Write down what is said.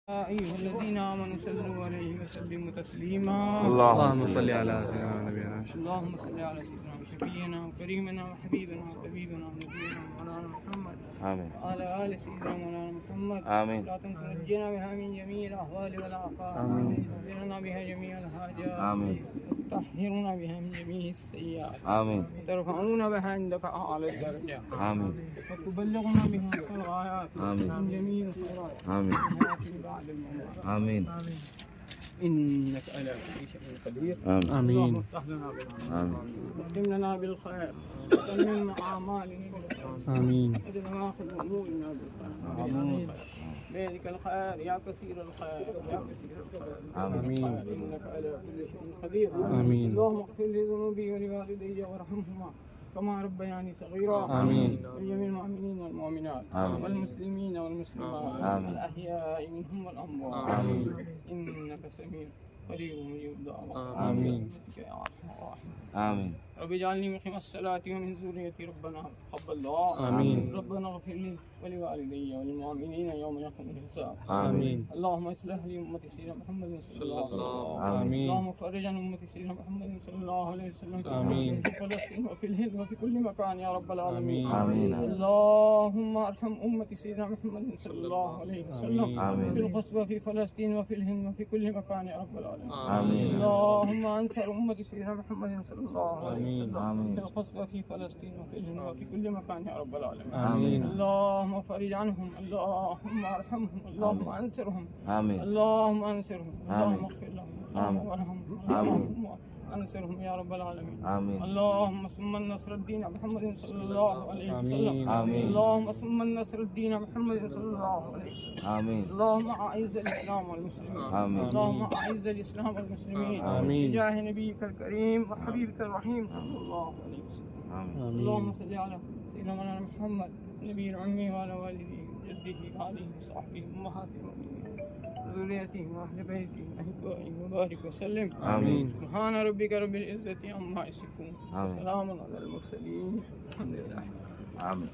أيها الذين آمنوا صلوا عليه وسلموا تسليما. اللهم صل على سيدنا نبينا محمد. اللهم صل على سيدنا وشفينا وكريمنا وحبيبنا وطبيبنا ونبينا مولانا محمد آمين. وعلى آل سيدنا مولانا محمد. آمين. لا تنجنا بها من جميع الأهوال والآفات. آمين. تغفرنا بها جميع الحاجات. آمين. وتطهرنا بها من جميع السيئات. آمين. وترفعنا بها عندك أعلى الدرجات. آمين. وتبلغنا بها أقصى الغايات. آمين. من جميع الخيرات. آمين. الحياة بعد الممات. آمين. إنك على كل شيء قدير. آمين. اللهم افتح لنا بالخير. آمين. قدم لنا بالخير. وتمم أعمالنا بالخير. آمين. واجعل آخر أمورنا بالخير. آمين. بيدك الخير يا كثير الخير يا كثير الخير. آمين. إنك على كل شيء قدير. آمين. اللهم اغفر لذنوبي ولوالدي وارحمهما كما ربياني صغيرا. آمين. ولجميع المؤمنين والمؤمنات آمين. والمسلمين والمسلمات آمين. الأحياء منهم والأموات. آمين. إنك سميع قريب مجيب الدعوات. آمين. يا أرحم الراحمين. آمين. رب اجعلني مقيم الصلاة ومن ذريتي ربنا تقبل دعاء. آمين. ربنا اغفر لي ولوالدي وللمؤمنين يوم يقوم الحساب. آمين. اللهم اصلح لي أمة سيدنا محمد صلى الله عليه وسلم. آمين. اللهم فرج عن أمة سيدنا محمد صلى الله عليه وسلم. آمين. في فلسطين وفي الهند وفي كل مكان يا رب العالمين. آمين. اللهم ارحم أمة سيدنا محمد صلى الله عليه وسلم. آمين. في القصبة في فلسطين وفي الهند وفي كل مكان يا رب العالمين. آمين. اللهم انصر أمة سيدنا محمد صلى الله عليه وسلم. آمين. في القصبة في فلسطين وفي الهند وفي كل مكان يا رب العالمين. آمين. اللهم فرج عنهم. اللهم ارحمهم. اللهم انصرهم. آمين. اللهم انصرهم. اللهم آمين. اغفر لهم. آمين. اللهم ارحمهم. آمين. اللهم انصرهم يا رب العالمين. آمين. اللهم ثم النصر الدين محمد صلى الله عليه وسلم. آمين. آمين. اللهم ثم النصر الدين محمد صلى الله عليه وسلم. آمين. اللهم أعز الإسلام والمسلمين. آمين. اللهم أعز الإسلام والمسلمين. آمين. بجاه نبيك الكريم وحبيبك الرحيم صلى الله عليه وسلم. آمين. اللهم صل على سيدنا مولانا محمد نبي الأمي وعلى والده جده وآله وصحبه أمهات المؤمنين ذريته وأهل بيته أحبائه وبارك وسلم. آمين. سبحان ربك رب العزة عما يصفون. آمين. سلام على المرسلين الحمد لله. آمين.